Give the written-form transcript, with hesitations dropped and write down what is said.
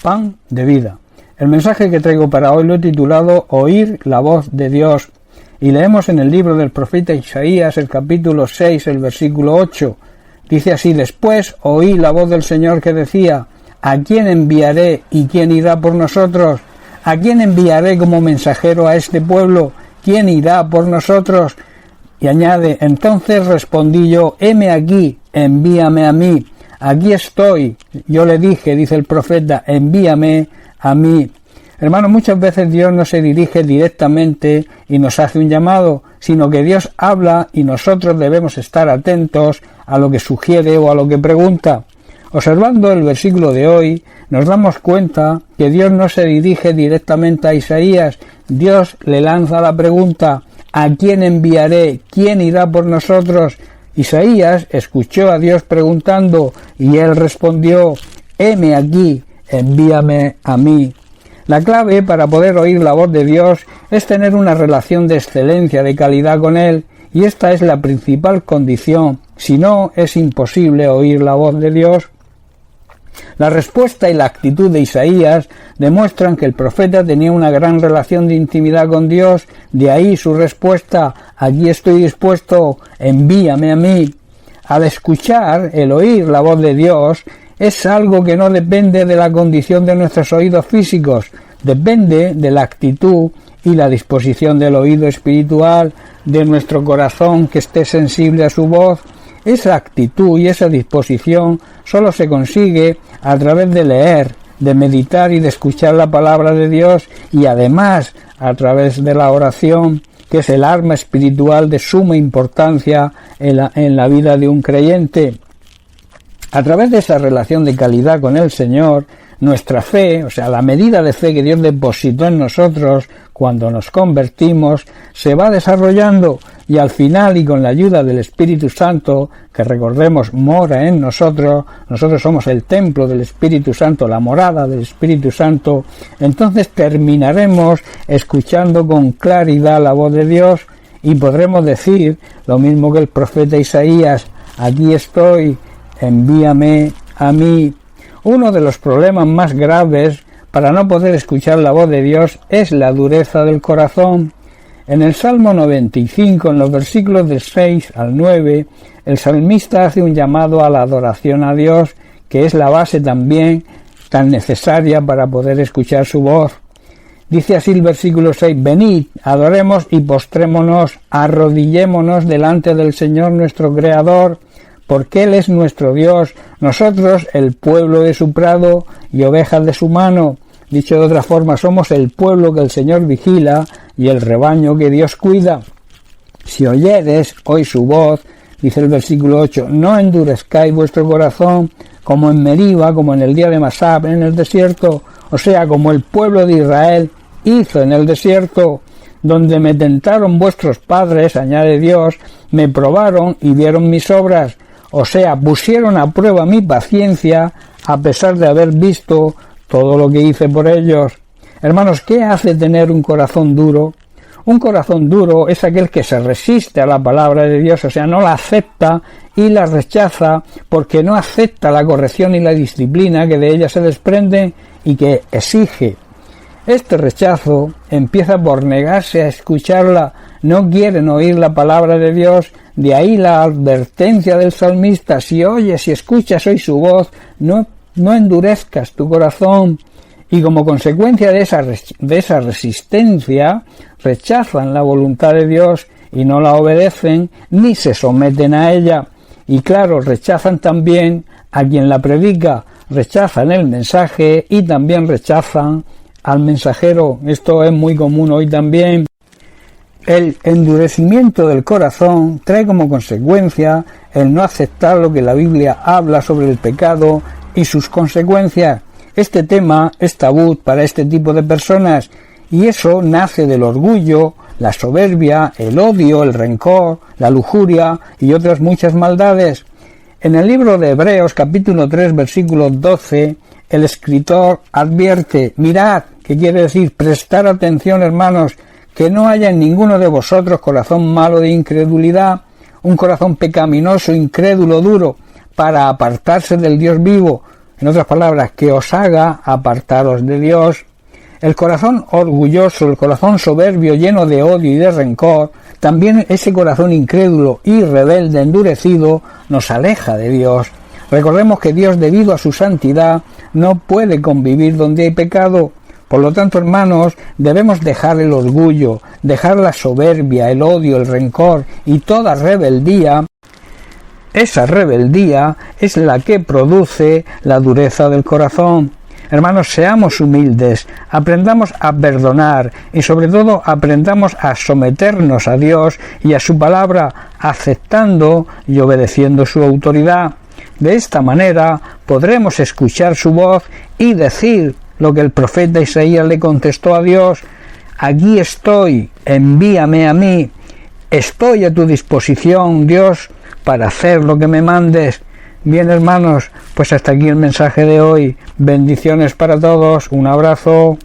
pan de vida. El mensaje que traigo para hoy lo he titulado Oír la voz de Dios, y leemos en el libro del profeta Isaías, el capítulo 6, el versículo 8. Dice así: Después oí la voz del Señor que decía: ¿A quién enviaré y quién irá por nosotros? ¿A quién enviaré como mensajero a este pueblo? ¿Quién irá por nosotros? Y añade: Entonces respondí yo: heme aquí, envíame a mí. Aquí estoy. Yo le dije, dice el profeta, envíame a mí. Hermano, muchas veces Dios no se dirige directamente y nos hace un llamado, sino que Dios habla y nosotros debemos estar atentos a lo que sugiere o a lo que pregunta. Observando el versículo de hoy, nos damos cuenta que Dios no se dirige directamente a Isaías. Dios le lanza la pregunta: ¿a quién enviaré? ¿Quién irá por nosotros? Isaías escuchó a Dios preguntando y él respondió: heme aquí, envíame a mí. La clave para poder oír la voz de Dios es tener una relación de excelencia, de calidad con Él, y esta es la principal condición. Si no, es imposible oír la voz de Dios. La respuesta y la actitud de Isaías demuestran que el profeta tenía una gran relación de intimidad con Dios, de ahí su respuesta: aquí estoy dispuesto, envíame a mí. Al escuchar, el oír la voz de Dios, es algo que no depende de la condición de nuestros oídos físicos, depende de la actitud y la disposición del oído espiritual, de nuestro corazón que esté sensible a su voz. Esa actitud y esa disposición solo se consigue a través de leer, de meditar y de escuchar la palabra de Dios, y además a través de la oración, que es el arma espiritual de suma importancia en la vida de un creyente. A través de esa relación de calidad con el Señor, nuestra fe, o sea, la medida de fe que Dios depositó en nosotros cuando nos convertimos, se va desarrollando, y al final, y con la ayuda del Espíritu Santo, que recordemos mora en nosotros somos el templo del Espíritu Santo, la morada del Espíritu Santo, entonces terminaremos escuchando con claridad la voz de Dios y podremos decir lo mismo que el profeta Isaías: aquí estoy, envíame a mí. Uno de los problemas más graves para no poder escuchar la voz de Dios es la dureza del corazón. En el Salmo 95, en los versículos del 6 al 9, el salmista hace un llamado a la adoración a Dios, que es la base también tan necesaria para poder escuchar su voz. Dice así el versículo 6: Venid, adoremos y postrémonos, arrodillémonos delante del Señor nuestro Creador, porque Él es nuestro Dios, nosotros el pueblo de su prado y ovejas de su mano. Dicho de otra forma, somos el pueblo que el Señor vigila y el rebaño que Dios cuida. Si oyeres hoy su voz, dice el versículo 8, no endurezcáis vuestro corazón como en Meriba, como en el día de Masab en el desierto, o sea, como el pueblo de Israel hizo en el desierto, donde me tentaron vuestros padres, añade Dios, me probaron y vieron mis obras. O sea, pusieron a prueba mi paciencia a pesar de haber visto todo lo que hice por ellos. Hermanos, ¿qué hace tener un corazón duro? Un corazón duro es aquel que se resiste a la palabra de Dios, o sea, no la acepta y la rechaza porque no acepta la corrección y la disciplina que de ella se desprende y que exige. Este rechazo empieza por negarse a escucharla, no quieren oír la palabra de Dios, de ahí la advertencia del salmista: si oyes, si escuchas hoy su voz, no endurezcas tu corazón. Y como consecuencia de esa resistencia, rechazan la voluntad de Dios y no la obedecen ni se someten a ella. Y claro, rechazan también a quien la predica, rechazan el mensaje y también rechazan al mensajero. Esto es muy común hoy también. El endurecimiento del corazón trae como consecuencia el no aceptar lo que la Biblia habla sobre el pecado y sus consecuencias. Este tema es tabú para este tipo de personas y eso nace del orgullo, la soberbia, el odio, el rencor, la lujuria y otras muchas maldades. En el libro de Hebreos capítulo 3 versículo 12 el escritor advierte: mirad, que quiere decir prestar atención, hermanos, que no haya en ninguno de vosotros corazón malo de incredulidad, un corazón pecaminoso, incrédulo, duro, para apartarse del Dios vivo. en otras palabras, que os haga apartaros de Dios. El corazón orgulloso, el corazón soberbio, lleno de odio y de rencor, también ese corazón incrédulo y rebelde, endurecido, nos aleja de Dios. Recordemos que Dios, debido a su santidad, no puede convivir donde hay pecado. Por lo tanto, hermanos, debemos dejar el orgullo, dejar la soberbia, el odio, el rencor y toda rebeldía. Esa rebeldía es la que produce la dureza del corazón. Hermanos, seamos humildes, aprendamos a perdonar y sobre todo aprendamos a someternos a Dios y a su palabra, aceptando y obedeciendo su autoridad. De esta manera podremos escuchar su voz y decir lo que el profeta Isaías le contestó a Dios: aquí estoy, envíame a mí, estoy a tu disposición, Dios, para hacer lo que me mandes. Bien, hermanos, pues hasta aquí el mensaje de hoy. Bendiciones para todos, un abrazo.